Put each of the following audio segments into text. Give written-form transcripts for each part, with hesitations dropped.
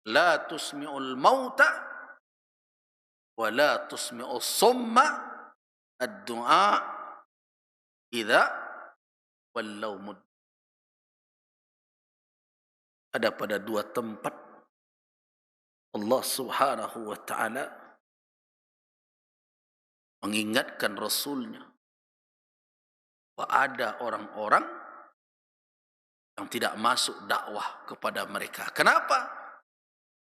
La tusmi'ul mauta wa la tusmi'us summa ad-du'a idza wallau mud. Ada pada dua tempat Allah Subhanahu wa taala mengingatkan Rasulnya bahwa ada orang-orang yang tidak masuk dakwah kepada mereka. Kenapa?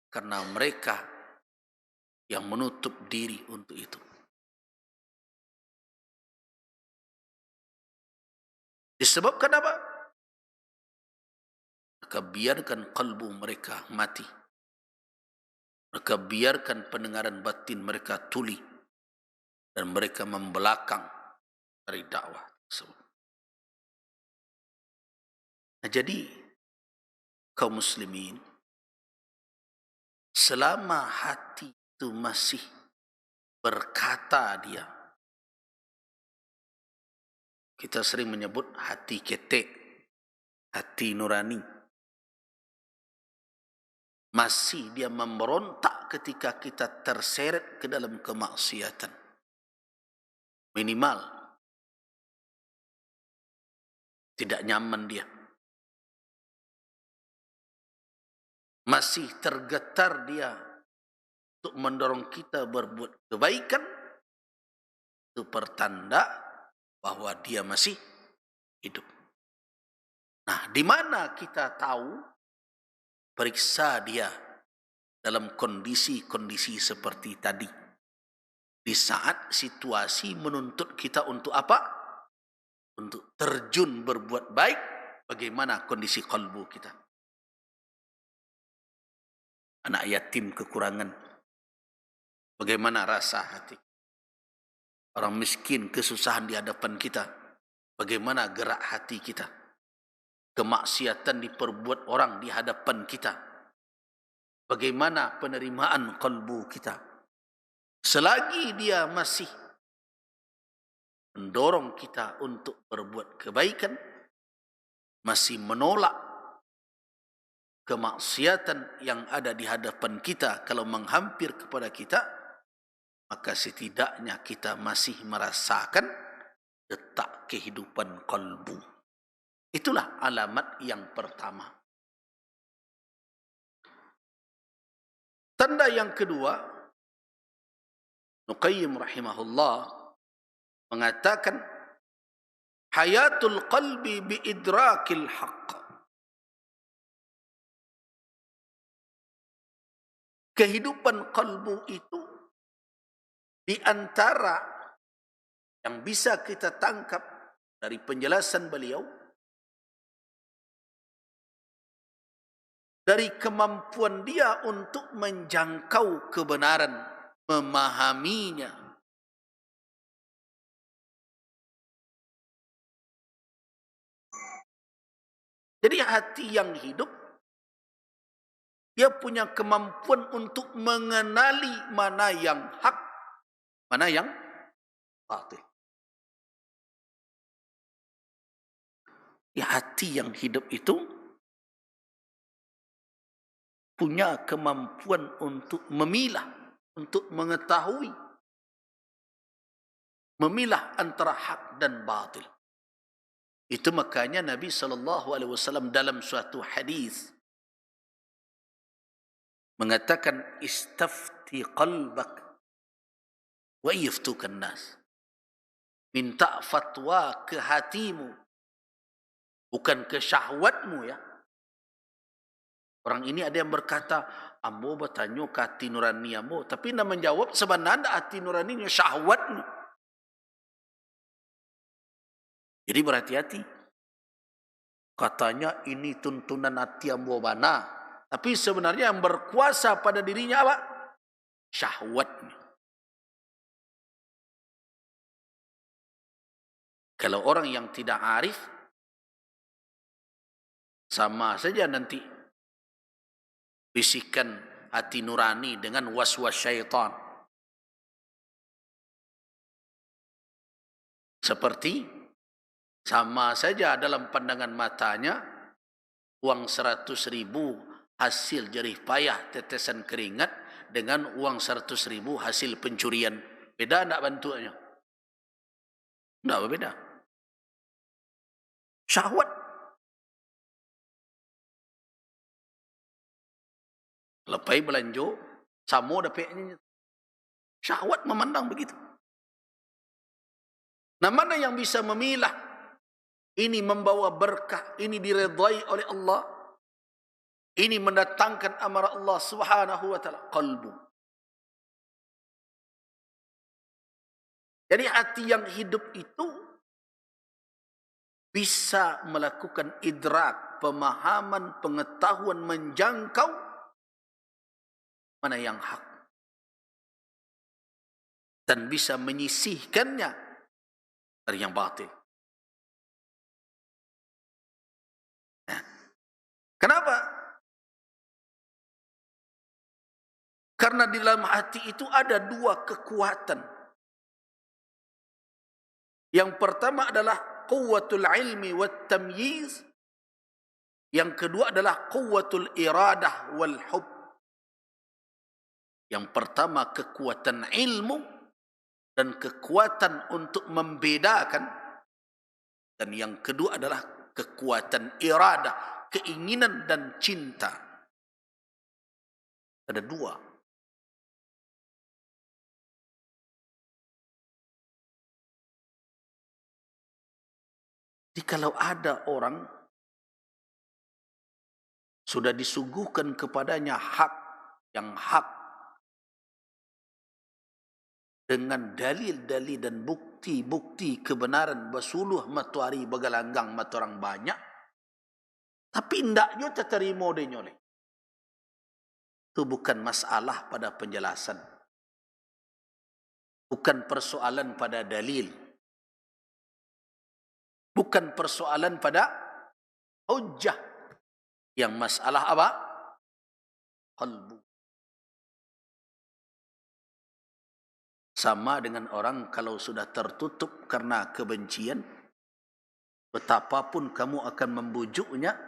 Karena mereka yang menutup diri untuk itu. Disebabkan apa? Maka biarkan kalbu mereka mati. Maka biarkan pendengaran batin mereka tuli. Dan mereka membelakang dari dakwah tersebut. Nah, jadi kaum muslimin, selama hati itu masih berkata dia, kita sering menyebut hati ketek, hati nurani, masih dia memberontak ketika kita terseret ke dalam kemaksiatan, minimal tidak nyaman dia, masih tergetar dia untuk mendorong kita berbuat kebaikan, itu pertanda bahwa dia masih hidup. Nah, di mana kita tahu? Periksa dia dalam kondisi-kondisi seperti tadi. Di saat situasi menuntut kita untuk apa? Untuk terjun berbuat baik, bagaimana kondisi kalbu kita? Anak yatim kekurangan, bagaimana rasa hati? Orang miskin kesusahan di hadapan kita, bagaimana gerak hati kita? Kemaksiatan diperbuat orang di hadapan kita, bagaimana penerimaan kalbu kita? Selagi dia masih mendorong kita untuk berbuat kebaikan, masih menolak kemaksiatan yang ada di hadapan kita kalau menghampir kepada kita, maka setidaknya kita masih merasakan detak kehidupan kalbu. Itulah alamat yang pertama. Tanda yang kedua, Ibnu Qayyim rahimahullah mengatakan hayatul qalbi bi idrakil haqq. Kehidupan kalbu itu di antara yang bisa kita tangkap dari penjelasan beliau, dari kemampuan dia untuk menjangkau kebenaran, memahaminya. Jadi hati yang hidup, dia punya kemampuan untuk mengenali mana yang hak, mana yang batil. Ya, hati yang hidup itu punya kemampuan untuk memilah, untuk mengetahui, memilah antara hak dan batil. Itu makanya Nabi SAW dalam suatu hadis mengatakan istafti qalbak wa yaftukan nas. Minta fatwa ke hatimu, bukan ke syahwatmu ya. Orang ini ada yang berkata, ambo bertanya ke hati nurani ambo, tapi nak menjawab sebenarnya hati nuraninya syahwatmu. Jadi berhati-hati. Katanya ini tuntunan hati ambo bana, tapi sebenarnya yang berkuasa pada dirinya apa? Syahwatnya. Kalau orang yang tidak arif, sama saja nanti bisikan hati nurani dengan waswas syaitan. Seperti sama saja dalam pandangan matanya, uang 100.000 hasil jerih payah tetesan keringat dengan uang 100.000 hasil pencurian. Beda tak bentuknya? Tak berbeda. Syahwat. Lepas belanja, sama dapatnya. Syahwat memandang begitu. Nah, mana yang bisa memilah? Ini membawa berkah, ini diredai oleh Allah. Ini mendatangkan amarah Allah Subhanahu wa taala, qalbu. Jadi hati yang hidup itu bisa melakukan idrak, pemahaman, pengetahuan, menjangkau mana yang hak. Dan bisa menyisihkannya dari yang batil. Nah, kenapa? Karena di dalam hati itu ada dua kekuatan. Yang pertama adalah quwwatul ilmi wat tamyiz. Yang kedua adalah quwwatul iradah wal hub. Yang pertama kekuatan ilmu dan kekuatan untuk membedakan, dan yang kedua adalah kekuatan iradah, keinginan dan cinta. Ada dua. Jadi kalau ada orang sudah disuguhkan kepadanya hak yang hak dengan dalil-dalil dan bukti-bukti kebenaran bersuluh matahari begalanggang mata orang banyak, tapi ndaknya terima dia nyoleh. Itu bukan masalah pada penjelasan, bukan persoalan pada dalil, bukan persoalan pada hujjah. Yang masalah apa? Qalbu. Sama dengan orang kalau sudah tertutup karena kebencian, betapapun kamu akan membujuknya,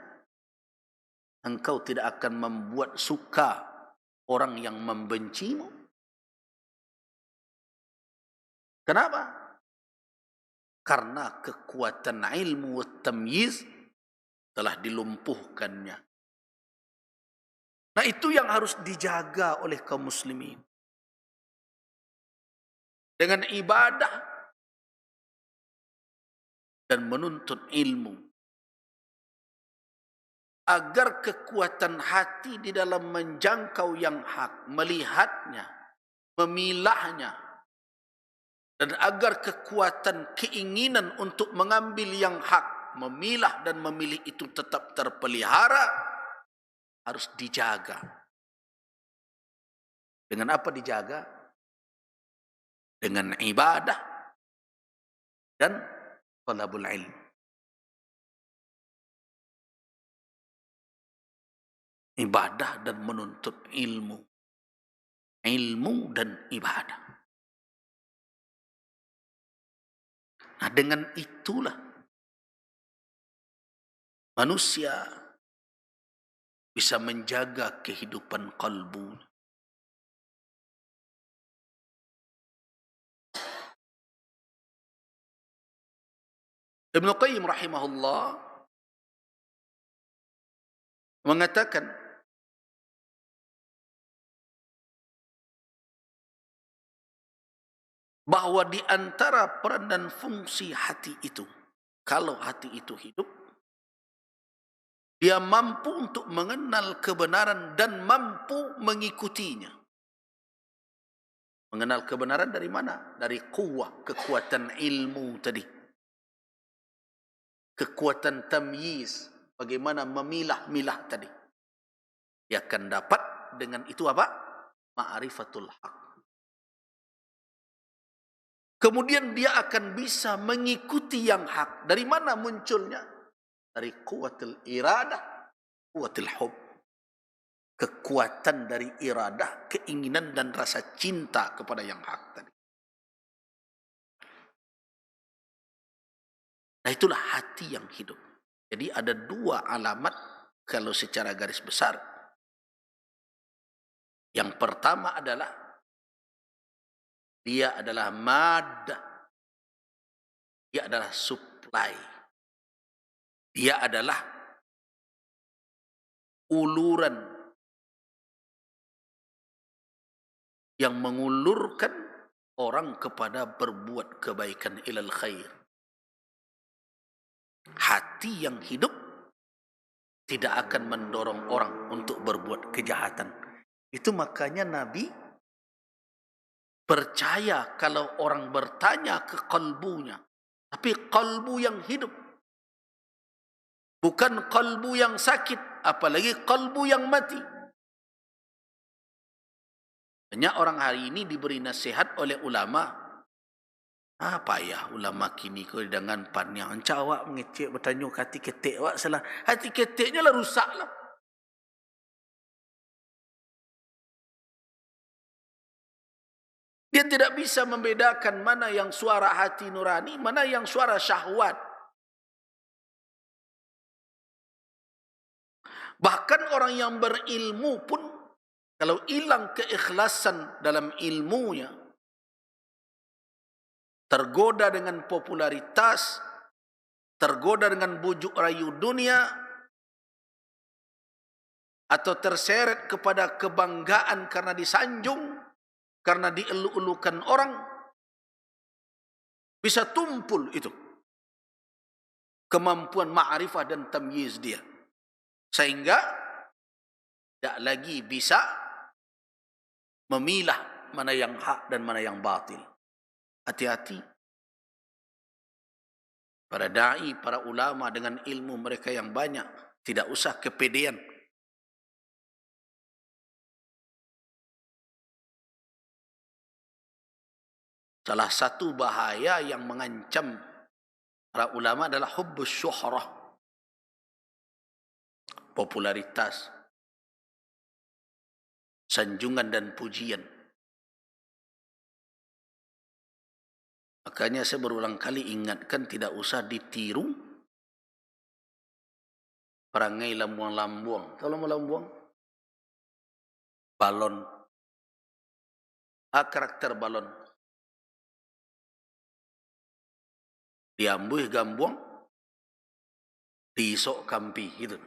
engkau tidak akan membuat suka orang yang membencimu. Kenapa? Karena kekuatan ilmu wa tamyiz telah dilumpuhkannya. Nah, itu yang harus dijaga oleh kaum muslimin. Dengan ibadah dan menuntut ilmu, agar kekuatan hati di dalam menjangkau yang hak, melihatnya, memilahnya, dan agar kekuatan keinginan untuk mengambil yang hak, memilah dan memilih itu tetap terpelihara, harus dijaga. Dengan apa dijaga? Dengan ibadah dan talabul ilm. Ibadah dan menuntut ilmu. Ilmu dan ibadah. Nah, dengan itulah manusia bisa menjaga kehidupan kalbu. Ibn Qayyim rahimahullah mengatakan bahwa di antara peran dan fungsi hati itu, kalau hati itu hidup, dia mampu untuk mengenal kebenaran dan mampu mengikutinya. Mengenal kebenaran dari mana? Dari kuwah, kekuatan ilmu tadi. Kekuatan tamyiz, bagaimana memilah-milah tadi. Dia akan dapat dengan itu apa? Ma'rifatul haq. Kemudian dia akan bisa mengikuti yang hak. Dari mana munculnya? Dari kuwatul iradah, kuwatul hub. Kekuatan dari iradah, keinginan dan rasa cinta kepada yang hak tadi. Nah, itulah hati yang hidup. Jadi ada dua alamat kalau secara garis besar. Yang pertama adalah dia adalah maddah, dia adalah supply, dia adalah uluran yang mengulurkan orang kepada berbuat kebaikan, ilal khair. Hati yang hidup tidak akan mendorong orang untuk berbuat kejahatan. Itu makanya Nabi percaya kalau orang bertanya ke kalbunya, tapi kalbu yang hidup, bukan kalbu yang sakit, apalagi kalbu yang mati. Banyak orang hari ini diberi nasihat oleh ulama. Apa ya ulama kini kau dengan pan yang awak mengecek bertanya hati ketik awak salah. Hati ketiknya lah rusak lah. Dia tidak bisa membedakan mana yang suara hati nurani, mana yang suara syahwat. Bahkan orang yang berilmu pun, kalau hilang keikhlasan dalam ilmunya, tergoda dengan popularitas, tergoda dengan bujuk rayu dunia, atau terseret kepada kebanggaan karena disanjung, karena dielu-elukan orang, bisa tumpul itu kemampuan ma'rifah dan tamyiz dia, sehingga tidak lagi bisa memilah mana yang hak dan mana yang batil. Hati-hati. Para da'i, para ulama dengan ilmu mereka yang banyak, tidak usah kepedean. Salah satu bahaya yang mengancam para ulama adalah hubbus syuhrah, popularitas, sanjungan dan pujian. Makanya saya berulang kali ingatkan tidak usah ditiru perangai lambuang-lambuang. Tahu lambuang-lambuang? Balon. Karakter balon. Diambuh gambuang, diisok kampi. Gitu.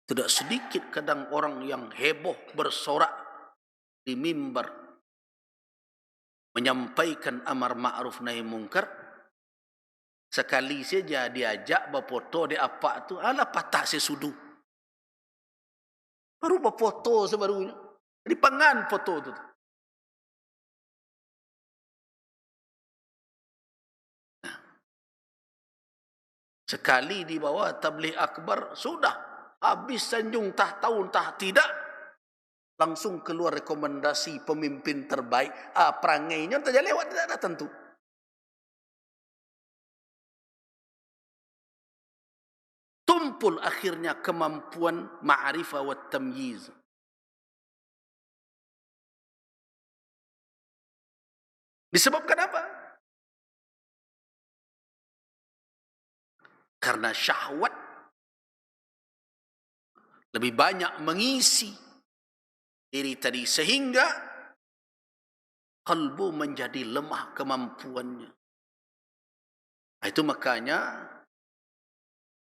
Tidak sedikit kadang orang yang heboh bersorak di mimbar, menyampaikan amar ma'ruf nahi mungkar, sekali saja diajak berfoto di apa tu, alah patah sesudu. Baru berfoto sebarunya, dipangan foto tu. Nah, sekali di bawah tabligh akbar, sudah habis sanjung tah tahun tah tidak, langsung keluar rekomendasi pemimpin terbaik. Perangainya tak lewat, tidak ada tentu. Tumpul akhirnya kemampuan ma'rifah wa tamyiz. Disebabkan apa? Karena syahwat lebih banyak mengisi diri tadi, sehingga kalbu menjadi lemah kemampuannya. Itu makanya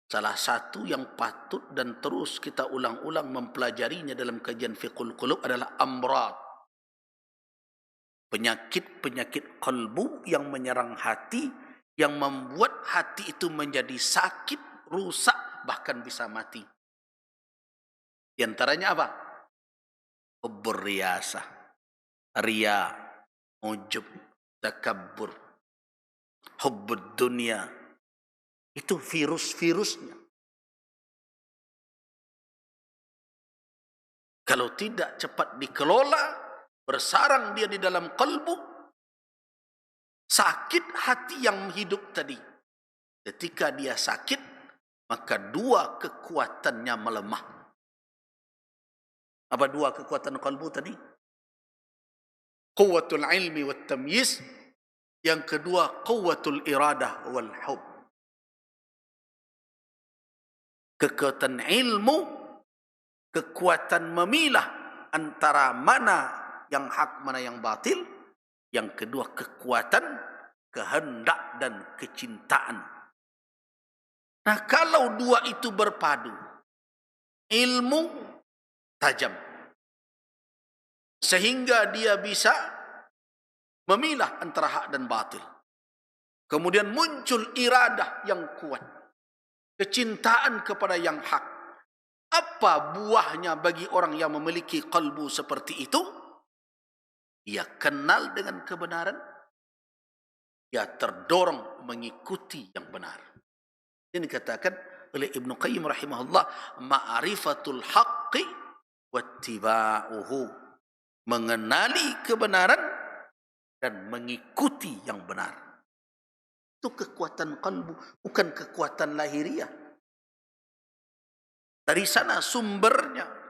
salah satu yang patut dan terus kita ulang-ulang mempelajarinya dalam kajian fiqhul qulub adalah amrad. Penyakit-penyakit kalbu yang menyerang hati, yang membuat hati itu menjadi sakit, rusak, bahkan bisa mati. Di antaranya apa? Hubbur riyasah, riya, ujub, takabbur, hubbud dunia. Itu virus-virusnya. Kalau tidak cepat dikelola, bersarang dia di dalam kalbu, sakit hati yang hidup tadi. Ketika dia sakit, maka dua kekuatannya melemah. Apa dua kekuatan kalbu tadi? Quwwatul ilmi wat tamyiz. Yang kedua, quwwatul iradah wal hub. Kekuatan ilmu, kekuatan memilah antara mana yang hak, mana yang batil. Yang kedua, kekuatan kehendak dan kecintaan. Nah, kalau dua itu berpadu, ilmu tajam, sehingga dia bisa memilah antara hak dan batil. Kemudian muncul iradah yang kuat, kecintaan kepada yang hak. Apa buahnya bagi orang yang memiliki kalbu seperti itu? Ia kenal dengan kebenaran, ia terdorong mengikuti yang benar. Ini dikatakan oleh Ibnu Qayyim rahimahullah, ma'rifatul haqqi wattiba'uhu, mengenali kebenaran dan mengikuti yang benar. Itu kekuatan kalbu, bukan kekuatan lahiriah. Dari sana sumbernya.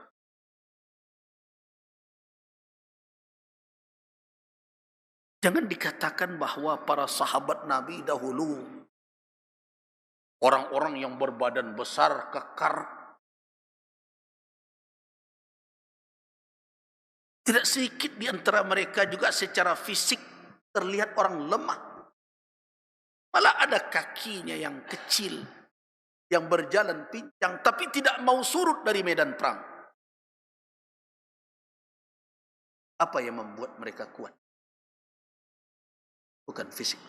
Jangan dikatakan bahwa para sahabat Nabi dahulu, orang-orang yang berbadan besar, kekar, tidak sedikit di antara mereka juga secara fisik terlihat orang lemah. Malah ada kakinya yang kecil, yang berjalan pincang, tapi tidak mau surut dari medan perang. Apa yang membuat mereka kuat? Bukan fisik,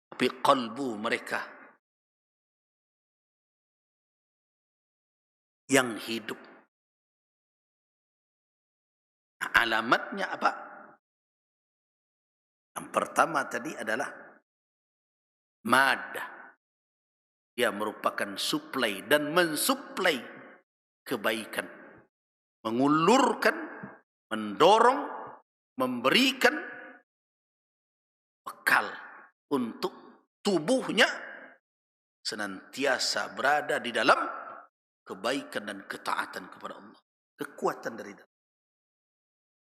tapi kalbu mereka yang hidup. Alamatnya apa? Yang pertama tadi adalah madah. Dia merupakan suplai dan mensuplai kebaikan, mengulurkan, mendorong, memberikan bekal untuk tubuhnya senantiasa berada di dalam kebaikan dan ketaatan kepada Allah. Kekuatan dari dalam.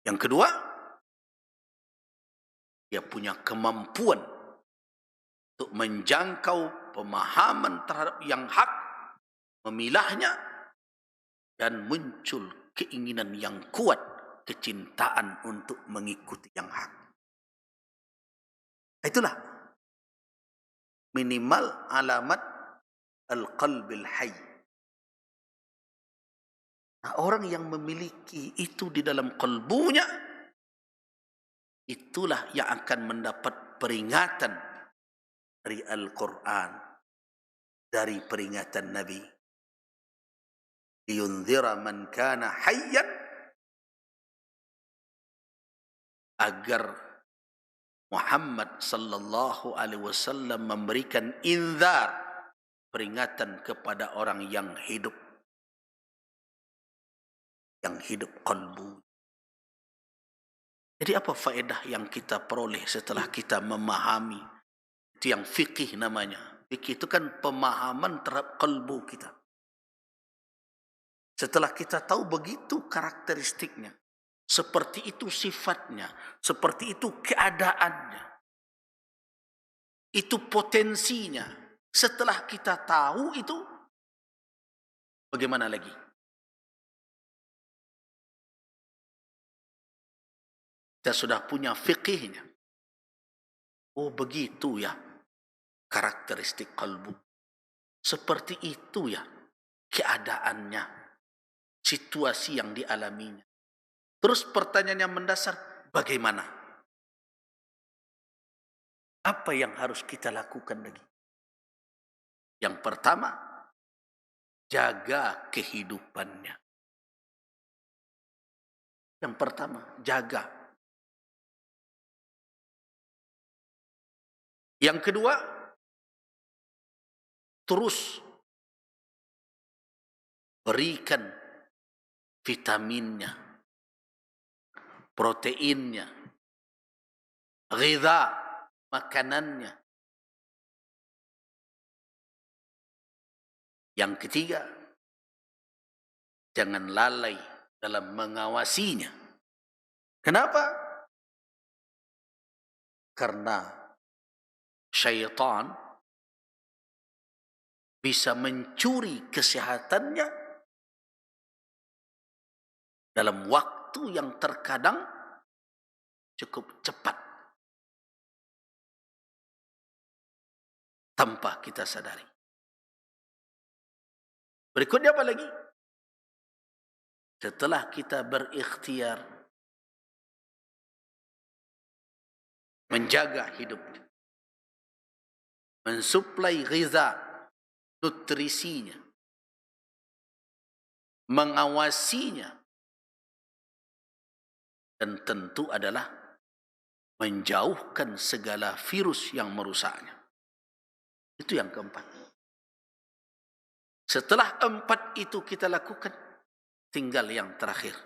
Yang kedua, dia punya kemampuan untuk menjangkau pemahaman terhadap yang hak, memilahnya, dan muncul keinginan yang kuat, kecintaan untuk mengikuti yang hak. Itulah minimal alamat al-qalbil hayy. Nah, orang yang memiliki itu di dalam kalbunya, itulah yang akan mendapat peringatan dari Al-Quran, dari peringatan Nabi. Liyunzira man kana hayyan, agar Muhammad sallallahu alaihi wasallam memberikan inzar, peringatan kepada orang yang hidup kalbu. Jadi apa faedah yang kita peroleh setelah kita memahami? Itu yang fikih namanya. Fikih itu kan pemahaman terhadap kalbu kita. Setelah kita tahu begitu karakteristiknya, seperti itu sifatnya, seperti itu keadaannya, itu potensinya. Setelah kita tahu itu, bagaimana lagi? Kita sudah punya fikihnya. Oh begitu ya karakteristik kalbu. Seperti itu ya keadaannya, situasi yang dialaminya. Terus pertanyaan yang mendasar, bagaimana? Apa yang harus kita lakukan lagi? Yang pertama, jaga kehidupannya. Yang pertama, jaga. Yang kedua, terus berikan vitaminnya, proteinnya, ghidha, makanannya. Yang ketiga, jangan lalai dalam mengawasinya. Kenapa? Karena syaitan bisa mencuri kesehatannya dalam waktu yang terkadang cukup cepat tanpa kita sadari. Berikutnya apa lagi? Setelah kita berikhtiar menjaga hidup, mensuplai ghiza, nutrisinya, mengawasinya, dan tentu adalah menjauhkan segala virus yang merusaknya. Itu yang keempat. Setelah empat itu kita lakukan, tinggal yang terakhir.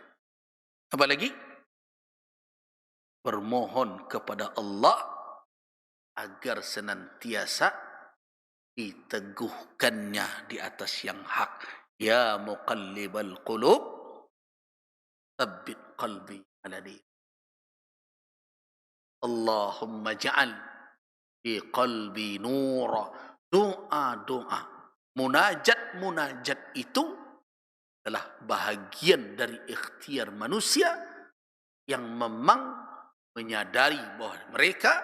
Apa lagi? Bermohon kepada Allah agar senantiasa diteguhkannya di atas yang hak. Ya muqallibal qulub, tsabbit qalbi ala din. Allahumma ja'al fi qalbi nura. Doa-doa, munajat-munajat itu adalah bahagian dari ikhtiar manusia yang memang menyadari bahwa mereka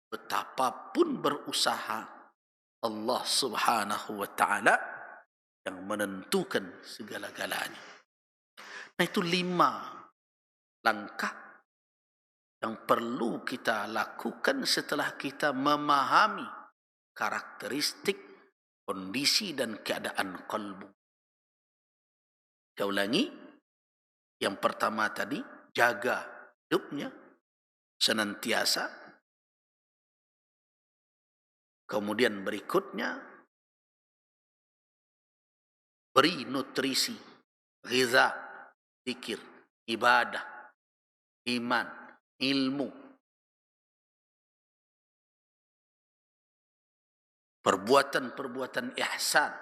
betapapun berusaha, Allah Subhanahu wa ta'ala yang menentukan segala-galanya. Nah, itu 5 langkah yang perlu kita lakukan setelah kita memahami karakteristik, kondisi dan keadaan qalbu. Saya ulangi, yang pertama tadi, jaga hidupnya senantiasa. Kemudian berikutnya, beri nutrisi, ghiza, zikir, ibadah, iman, ilmu, perbuatan-perbuatan ihsan,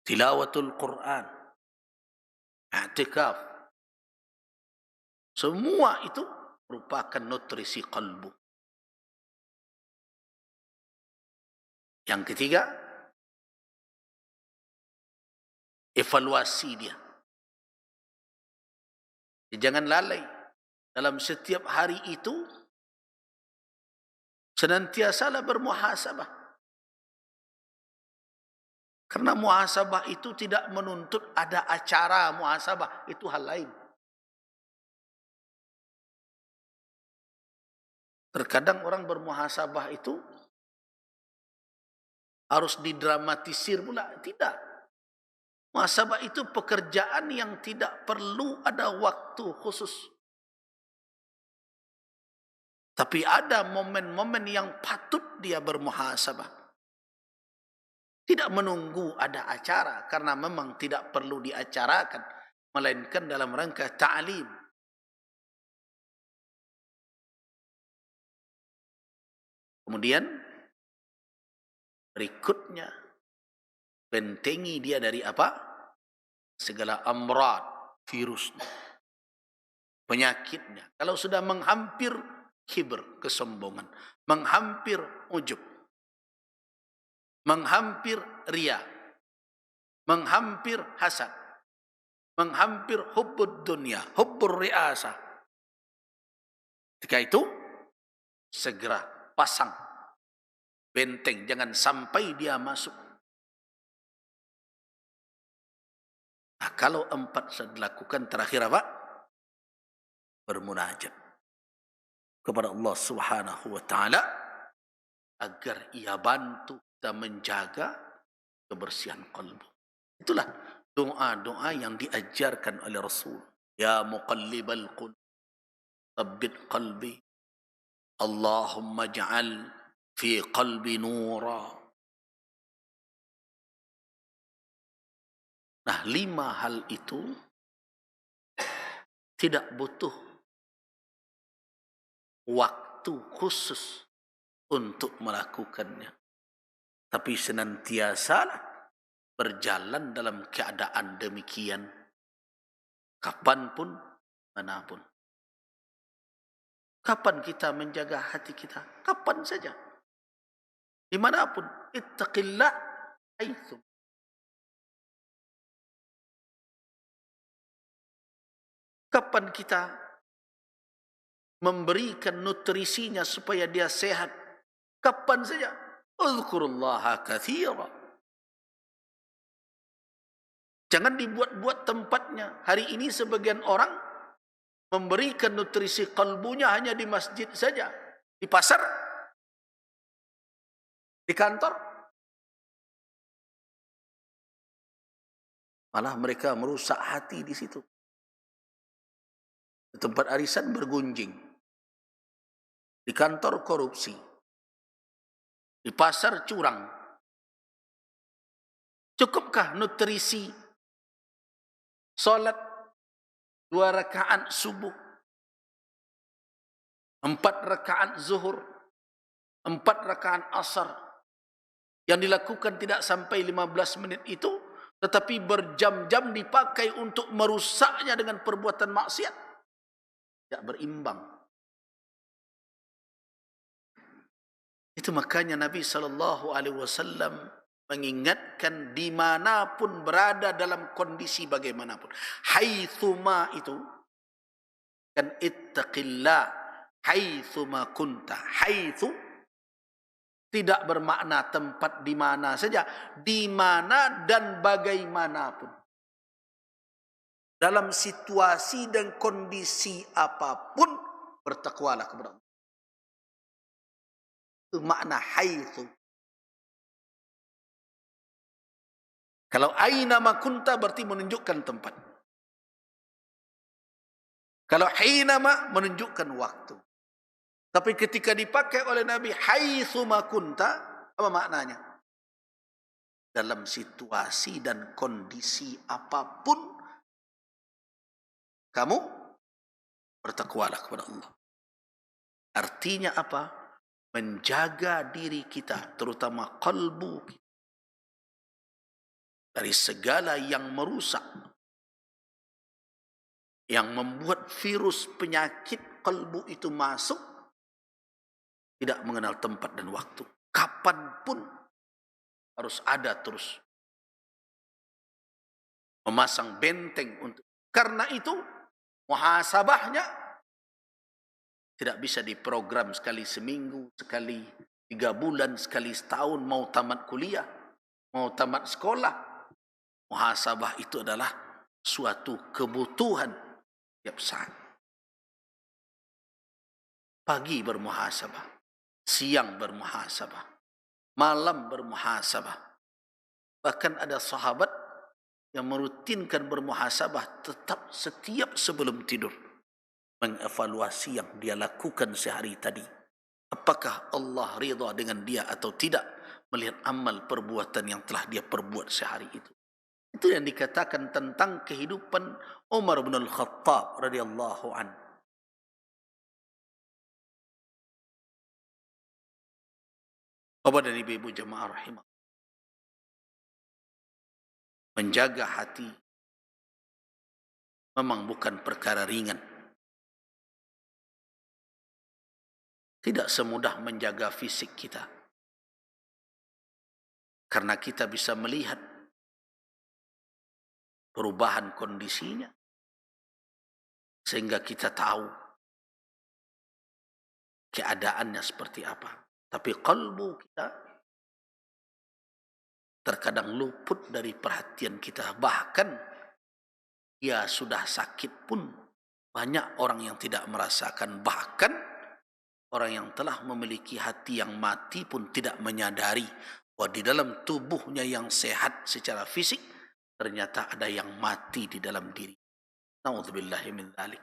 tilawatul Quran, i'tikaf. Semua itu merupakan nutrisi qalbu. Yang ketiga, evaluasi dia. Jangan lalai dalam setiap hari itu, senantiasalah bermuhasabah. Karena muhasabah itu tidak menuntut ada acara muhasabah, itu hal lain. Terkadang orang bermuhasabah itu harus didramatisir pula. Tidak. Muhasabah itu pekerjaan yang tidak perlu ada waktu khusus. Tapi ada momen-momen yang patut dia bermuhasabah. Tidak menunggu ada acara, karena memang tidak perlu diacarakan, melainkan dalam rangka ta'lim. Kemudian berikutnya, bentengi dia dari apa? Segala amrad, virusnya, penyakitnya. Kalau sudah menghampir kibr, kesombongan, menghampir ujub, menghampir riya, menghampir hasad, menghampir hubbud dunia, hubbur riasa, ketika itu segera pasang benteng, jangan sampai dia masuk. Nah, kalau 4 sudah dilakukan, terakhir apa? Bermunajat kepada Allah Subhanahu wa ta'ala agar ia bantu kita menjaga kebersihan qalbu. Itulah doa-doa yang diajarkan oleh Rasul. Ya muqallibal qulub, tsabbit qalbi. Allahumma ja'al fi qalbi nura. Nah, 5 hal itu tidak butuh waktu khusus untuk melakukannya, tapi senantiasa berjalan dalam keadaan demikian, kapanpun, manapun. Kapan kita menjaga hati kita? Kapan saja, dimanapun. Ittaqillah haitsu. Kapan kita memberikan nutrisinya supaya dia sehat? Kapan saja. Uzkurullaha katsira. Jangan dibuat-buat tempatnya. Hari ini sebagian orang memberikan nutrisi kalbunya hanya di masjid saja. Di pasar, di kantor. Malah mereka merusak hati di situ. Di tempat arisan bergunjing. Di kantor korupsi. Di pasar curang. Cukupkah nutrisi solat 2 rakaat subuh, 4 rakaat zuhur, 4 rakaat asar yang dilakukan tidak sampai 15 menit itu, tetapi berjam-jam dipakai untuk merusaknya dengan perbuatan maksiat? Tidak berimbang. Itu makanya Nabi SAW mengingatkan dimanapun berada dalam kondisi bagaimanapun. Haitsuma itu kan ittaqillah haitsuma kunta. Haitsu tidak bermakna tempat di mana saja, di mana dan bagaimanapun. Dalam situasi dan kondisi apapun bertakwalah kepada Allah. Itu makna haitsu. Kalau aina ma kunta berarti menunjukkan tempat. Kalau hina ma menunjukkan waktu. Tapi ketika dipakai oleh Nabi haitsu ma kunta, apa maknanya? Dalam situasi dan kondisi apapun kamu bertakwalah kepada Allah. Artinya apa? Menjaga diri kita, terutama kalbu kita, dari segala yang merusak, yang membuat virus penyakit kalbu itu masuk, tidak mengenal tempat dan waktu. Kapanpun harus ada terus. Memasang benteng untuk. Karena itu, muhasabahnya tidak bisa diprogram sekali seminggu, sekali 3 bulan, sekali setahun, mau tamat kuliah, mau tamat sekolah. Muhasabah itu adalah suatu kebutuhan tiap saat. Pagi bermuhasabah, siang bermuhasabah, malam bermuhasabah. Bahkan ada sahabat yang merutinkan bermuhasabah tetap setiap sebelum tidur. Mengevaluasi yang dia lakukan sehari tadi. Apakah Allah ridha dengan dia atau tidak, melihat amal perbuatan yang telah dia perbuat sehari itu. Itu yang dikatakan tentang kehidupan Umar bin Al-Khattab radhiyallahu anhu. Bapak dan ibu jemaah rahimah, menjaga hati memang bukan perkara ringan. Tidak semudah menjaga fisik kita. Karena kita bisa melihat perubahan kondisinya. Sehingga kita tahu keadaannya seperti apa. Tapi kalbu kita terkadang luput dari perhatian kita. Bahkan ya sudah sakit pun banyak orang yang tidak merasakan. Bahkan orang yang telah memiliki hati yang mati pun tidak menyadari bahwa di dalam tubuhnya yang sehat secara fisik ternyata ada yang mati di dalam diri. Na'udzubillahi min dzalik.